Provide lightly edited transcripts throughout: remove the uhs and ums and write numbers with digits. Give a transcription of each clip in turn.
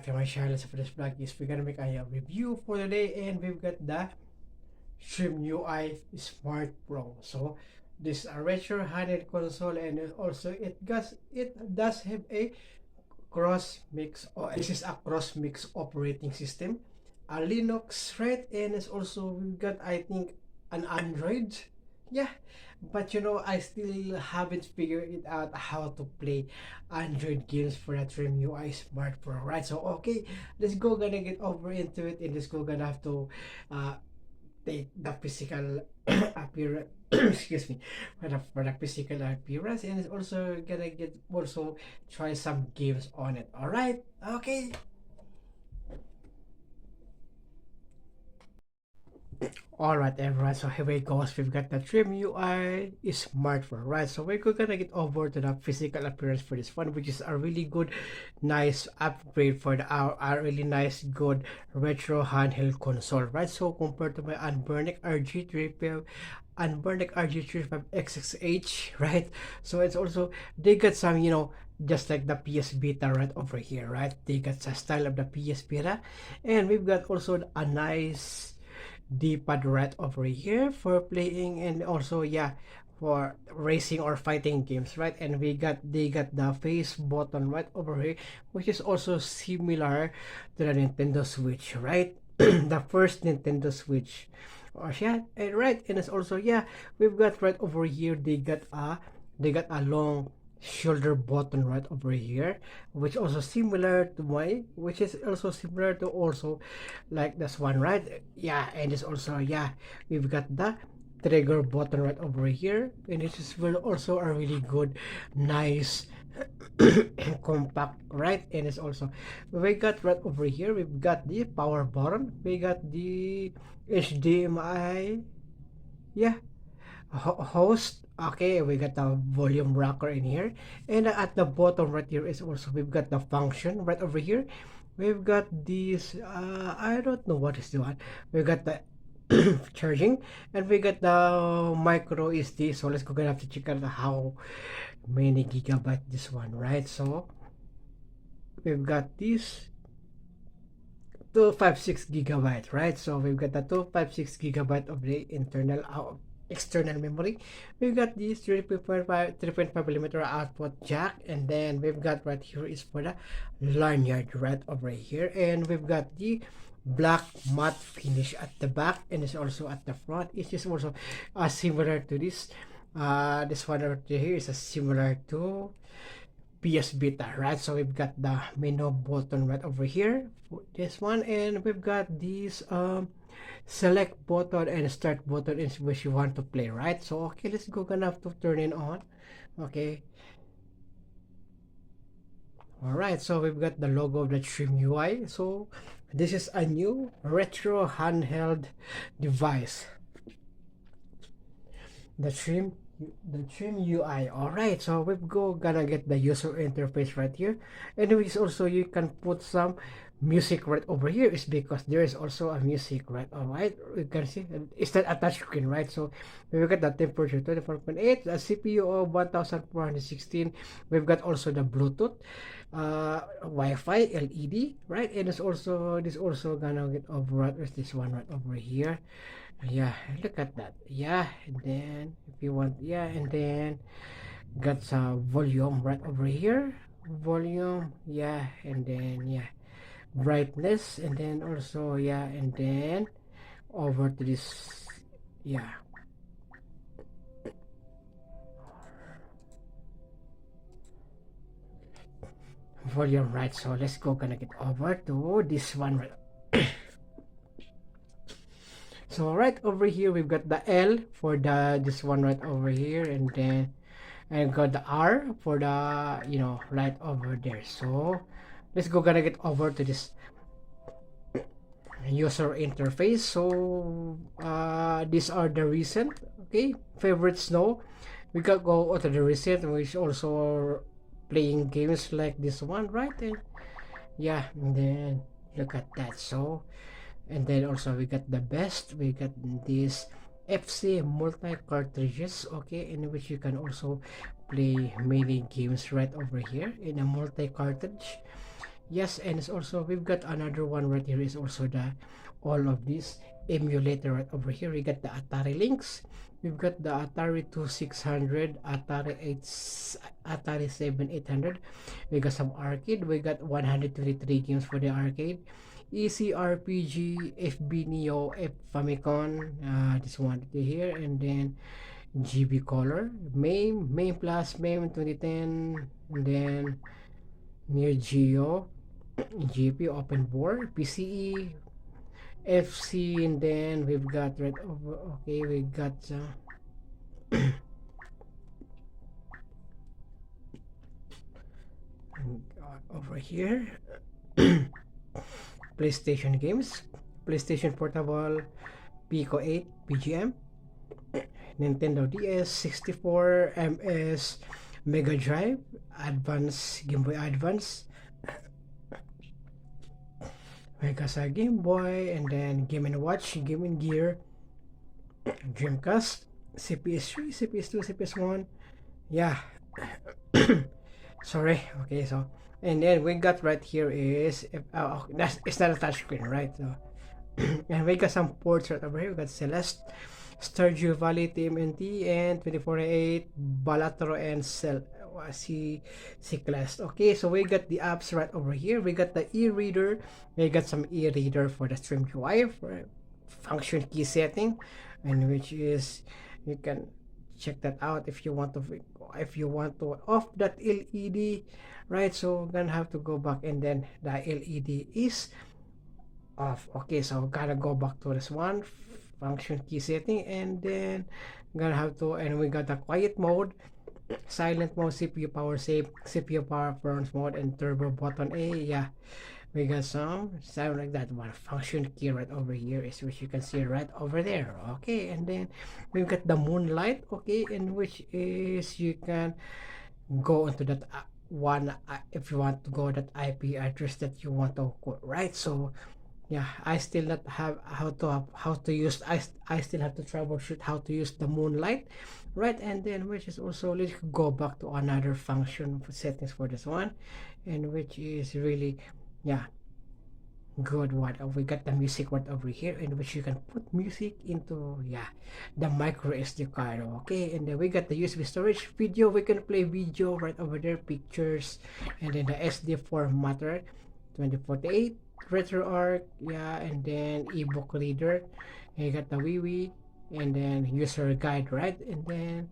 back to my channel. So for this vlog is we're gonna make a review for today, and we've got the TrimUI Smart Pro. So this is a retro handheld console, and also it does have a cross mix. Oh, this is a cross mix operating system, a Linux, right? And it's also we've got, I think, an Android. Yeah, but I still haven't figured it out how to play Android games for the TrimUI Smart Pro, right? So okay, let's go gonna get over into it, and let's go gonna have to uh take the physical appearance. Excuse me, for the physical appearance, and it's also gonna get also try some games on it. All right, okay. Alright everyone, so here we go. So we've got the Trim UI smartphone, right? So we're gonna get over to the physical appearance for this one, which is a really good, nice upgrade for our really nice, good retro handheld console, right? So compared to my Unburnic RG35, Unburnic RG35XXH, right? So it's also, they got some, just like the PS Vita right over here, right? They got the style of the PS Vita, and we've got also a nice D-pad right over here for playing, and also yeah, for racing or fighting games, right? And they got the face button right over here, which is also similar to the Nintendo Switch, right? The first Nintendo Switch. Or yeah, right. And it's also, yeah, we've got right over here, they got a long shoulder button right over here, which also similar to my, which is also similar to also like this one, right? Yeah, and it's also, yeah, we've got the trigger button right over here, and this is also a really good, nice compact, right? And it's also, we got right over here, we've got the power button, we got the HDMI, yeah, host. Okay, we got the volume rocker in here, and at the bottom right here is also, we've got the function right over here. We've got this, I don't know what is the one. We got the charging, and we got the micro SD. So let's go, gonna have to check out how many gigabyte this one, right? So we've got this 256 gigabyte, right? So we've got the 256 gigabyte of the internal external memory. We've got this 3.5 millimeter output jack, and then we've got right here is for the lanyard right over here, and we've got the black matte finish at the back, and it's also at the front. It is also similar to this one right here is similar to PS Vita, right? So we've got the menu button right over here, this one, and we've got this select button and start button in which you want to play, right? So okay, let's go, gonna have to turn it on. Okay, all right, so we've got the logo of the TrimUI. So this is a new retro handheld device, the TrimUI. All right, so we've gonna get the user interface right here, and which is also, you can put some music right over here, is because there is also a music right. All right, you can see it's not a touch screen, right? So we've got the temperature 24.8, the CPU of 1416. We've got also the Bluetooth, Wi-Fi, LED, right? And it's also, this also gonna get over, right? There's this one right over here. Yeah, look at that. Yeah, and then if you want, yeah, and then got some volume right over here, volume, yeah, and then yeah, brightness, and then also, yeah, and then over to this, yeah, volume, right? So let's go, gonna get over to this one right. So right over here we've got the L for the this one right over here, and then I got the R for the, right over there. So let's go, gonna get over to this user interface. So these are the recent, okay, favorites now. We can go to the recent, which also playing games like this one, right? And yeah, and then look at that. So, and then also we got the best, we got this FC multi cartridges, okay, in which you can also play many games right over here in a multi cartridge. Yes, and it's also we've got another one right here is also the all of this emulator right over here. We got the Atari links. We've got the Atari 2600, Atari 8, Atari 7800. We got some arcade. We got 123 games for the arcade. EC RPG, FB Neo, F Famicom. This one right here, and then GB Color, MAME Plus, MAME 2010, and then Neo Geo, GP Open Board, PCE, FC, and then we've got right over. Okay, we got over here PlayStation games, PlayStation Portable, Pico 8, PGM, Nintendo DS, 64, MS, Mega Drive, Advance, Game Boy Advance, Mega Game Boy, and then Game & Watch, Game & Gear, Dreamcast, CPS3, CPS2, CPS1. Yeah. Sorry. Okay, so and then we got right here is that's it's not a touchscreen, right? So and we got some ports right over here. We got Celeste, Stardew Valley, TMNT, and 24/8, Balatro, and Class. Okay, so we got the apps right over here. We got the e-reader. We got some e-reader for the TrimUI for function key setting, and which is you can check that out if you want to off that LED, right? So we're gonna have to go back, and then the LED is off. Okay, so gotta go back to this one function key setting, and then gonna have to, and we got the quiet mode, silent mode, CPU power save, CPU power performance mode, and turbo button A. Yeah, we got some sound like that one function key right over here is which you can see right over there. Okay, and then we've got the moonlight. Okay, in which is you can go into that one if you want to go that IP address that you want to go, right? So yeah, I still not have how to use, I still have to troubleshoot how to use the moonlight, right? And then which is also, let's go back to another function for settings for this one, and which is really, yeah, good one. We got the music right over here, in which you can put music into, yeah, the micro SD card. Okay, and then we got the USB storage, video, we can play video right over there, pictures, and then the SD formatter, 2048, RetroArch, yeah, and then ebook reader, and you got the Wii, and then user guide, right? And then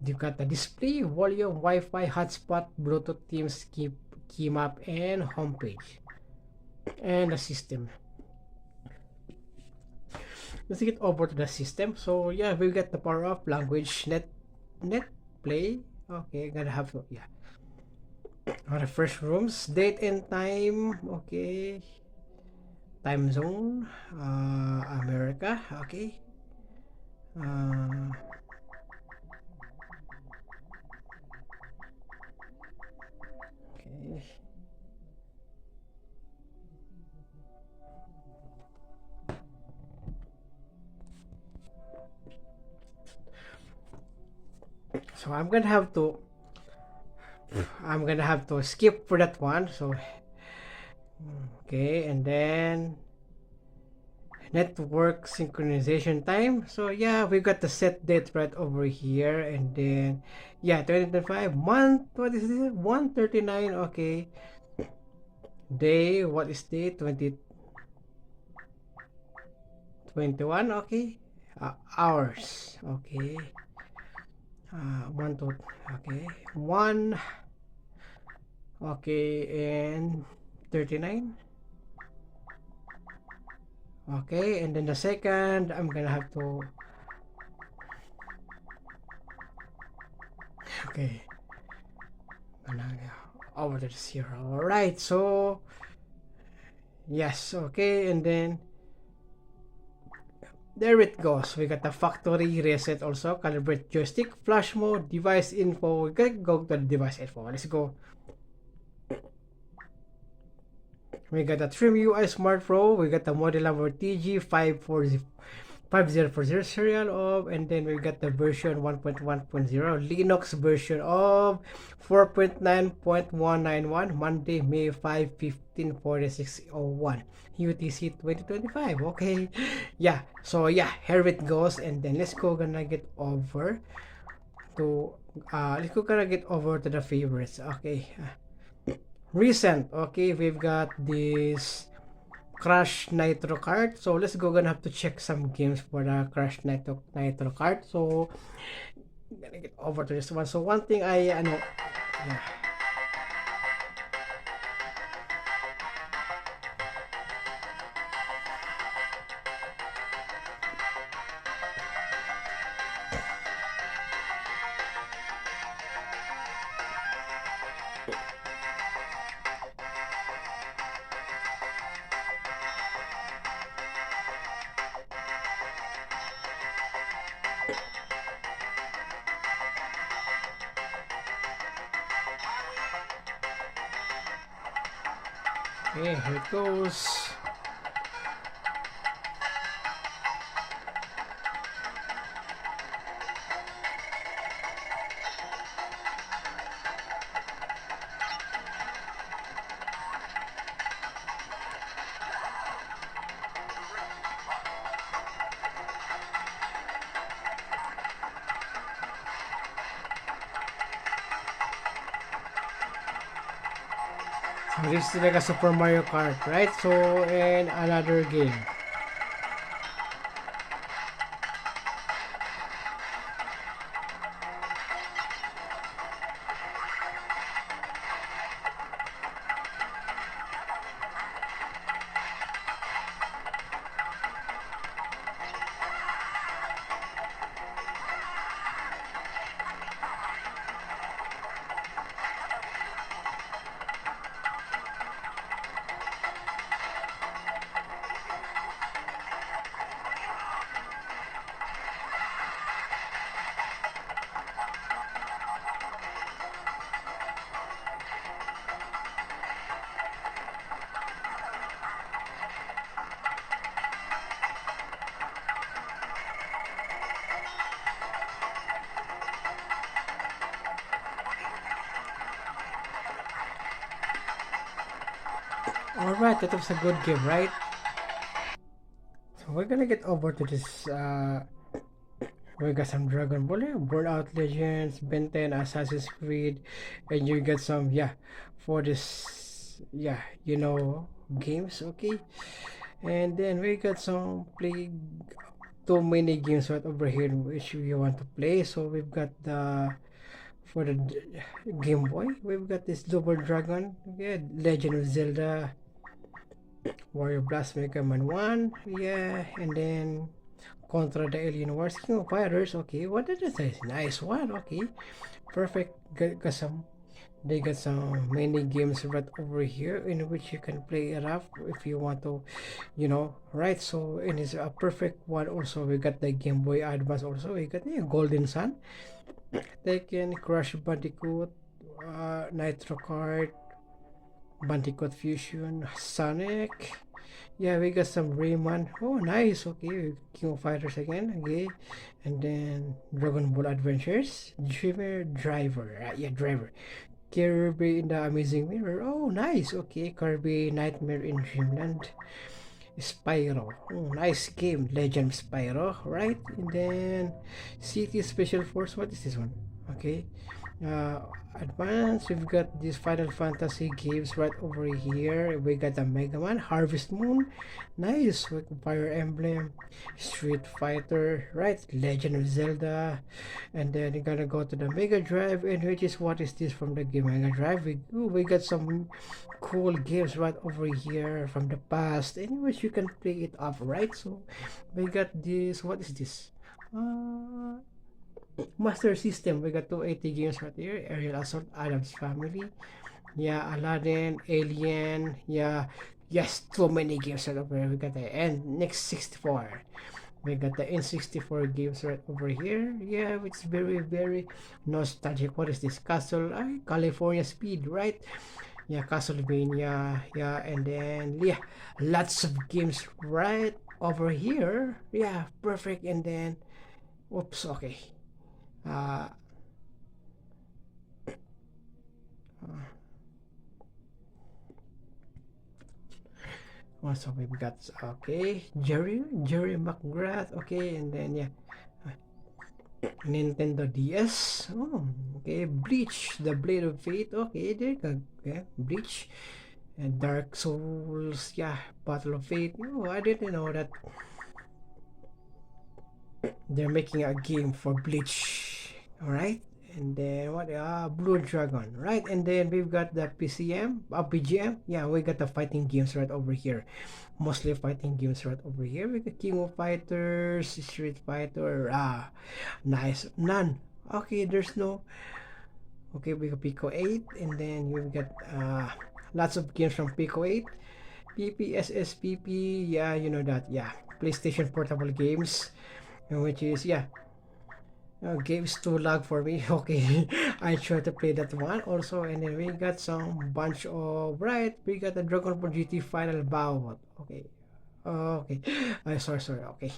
you got the display, volume, Wi-Fi, hotspot, Bluetooth, Teams, key map, and homepage, and the system. Let's get over to the system. So yeah, we got the power off, language, net play. Okay, gotta have to, yeah. On the first rooms, date and time. Okay, time zone, America. Okay, okay. So I'm gonna have to skip for that one. So okay, and then network synchronization time. So yeah, we got the set date right over here, and then yeah, 2025 month, what is this, 139. Okay, day, what is day, 2021. Okay, hours. Okay, 1 2, okay, 1, okay, and 39. Okay, and then the second, I'm gonna have to, okay, over to 0. All right, so yes, okay, and then there it goes. We got the factory reset also, calibrate joystick, flash mode, device info. We gotta go to the device info. Let's go. We got the TrimUI Smart Pro. We got the model number TG540 5040 serial of, and then we got the version 1.1.0 Linux version of 4.9.191 Monday, May 5, 154601 UTC 2025. Okay, yeah, so yeah, here it goes, and then let's go gonna get over to the favorites. Okay, recent. Okay, we've got this Crash Nitro card. So let's go, gonna have to check some games for the Crash Nitro card. So gonna get over to this one. So one thing I know, yeah. Okay, here it goes. So this is like a Super Mario Kart, right? So, and another game. Alright, that was a good game, right? So we're gonna get over to this. We got some Dragon Ball, yeah, Burnout Legends, Ben 10, Assassin's Creed, and you get some, yeah, for this, yeah, games, okay? And then we got some play too many games right over here which we want to play. So we've got the for the Game Boy, we've got this Double Dragon, yeah, Legend of Zelda, Warrior Blast, Mega Man 1, yeah, and then Contra the Alien Wars, King of Fighters, okay, what did I say? Nice one, okay, perfect. Got some, they got some many games right over here in which you can play it up if you want to, right? So it is a perfect one. Also, we got the Game Boy Advance. Also, we got the Golden Sun, Tekken, Crash Bandicoot, Nitro Kart, Bandicoot Fusion, Sonic. Yeah, we got some Rayman. Oh, nice. Okay, King of Fighters again. Okay, and then Dragon Ball Adventures, Dreamer Driver. Yeah, Driver. Kirby in the Amazing Mirror. Oh, nice. Okay, Kirby Nightmare in Dreamland. Spyro. Oh, nice game. Legend of Spyro, right? And then City Special Force. What is this one? Okay. Uh, Advance. We've got these Final Fantasy games right over here. We got the Mega Man, Harvest Moon. Nice. We got Fire Emblem, Street Fighter, right? Legend of Zelda. And then you're gonna go to the Mega Drive, and which is what is this from the game Mega Drive? We got some cool games right over here from the past. Anyways, you can play it up, right? So we got this. What is this? Master System. We got 280 games right here. Aerial Assault, Adam's Family. Yeah, Aladdin, Alien. Yeah, yes, too many games right over here. We got the next 64. We got the N64 games right over here. Yeah, which is very, very nostalgic. What is this? California Speed, right? Yeah, Castlevania. Yeah, and then, yeah, lots of games right over here, yeah, perfect. And then oops, okay. uh so we've got, okay, Jerry McGrath, okay. And then yeah, Nintendo DS. Oh, okay. Bleach, the Blade of Fate. Okay, there you go. Yeah, Bleach and Dark Souls. Yeah, Battle of Fate. Oh, I didn't know that they're making a game for Bleach. All right. And then what? Blue Dragon, right? And then we've got the PCM, PGM. Yeah, we got the fighting games right over here. Mostly fighting games right over here. We got King of Fighters, Street Fighter. Nice. None. Okay, there's no. Okay, we got Pico 8, and then we've got lots of games from Pico 8. PPSSPP, yeah, you know that, yeah. PlayStation Portable Games, which is, yeah, games too lag for me. Okay, I try to play that one also. And then we got some bunch of, right, we got the Dragon Ball GT Final Bout. Okay, okay, sorry, okay.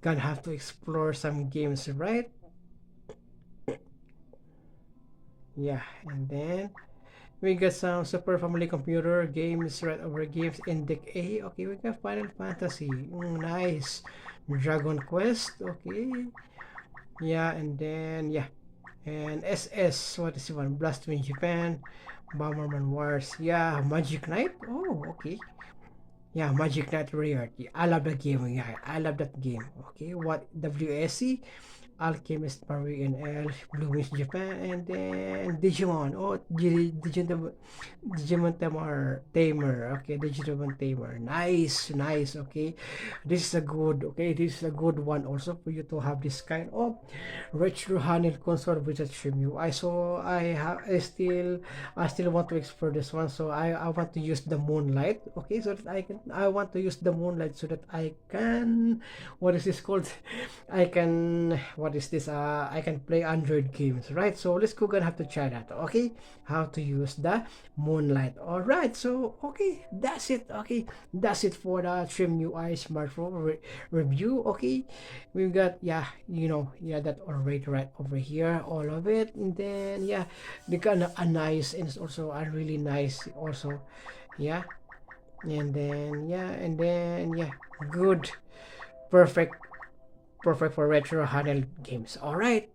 Gonna have to explore some games, right? Yeah, and then we got some Super Family Computer games right over games in deck A. Okay, we got Final Fantasy. Nice. Dragon Quest. Okay. Yeah, and then yeah. And SS. What is this one? Blast Twin Japan. Bomberman Wars. Yeah, Magic Knight. Oh, okay. Yeah, Magic Knight Rare. Yeah, I love that game. Yeah, I love that game. Okay, what WSC? Alchemist Marie and L, Blue Wings Japan, and then Digimon. Oh, Digimon Tamer. Okay, Digimon Tamer. Nice, nice. Okay, this is a good. Okay, this is a good one also for you to have this kind of retro handheld console with a TrimUI. So I still want to explore this one. So I want to use the Moonlight. Okay, so that I want to use the Moonlight so that I can, what is this called? I can, what is this? I can play Android games, right? So let's go, gonna have to try that. Okay, how to use the Moonlight. All right, so okay, that's it. Okay, that's it for the TrimUI smartphone review. Okay, we've got, yeah, you know, yeah, that already right over here, all of it. And then yeah, they got a nice, and it's also a really nice also, yeah. And then yeah, good, perfect for retro handheld games. All right,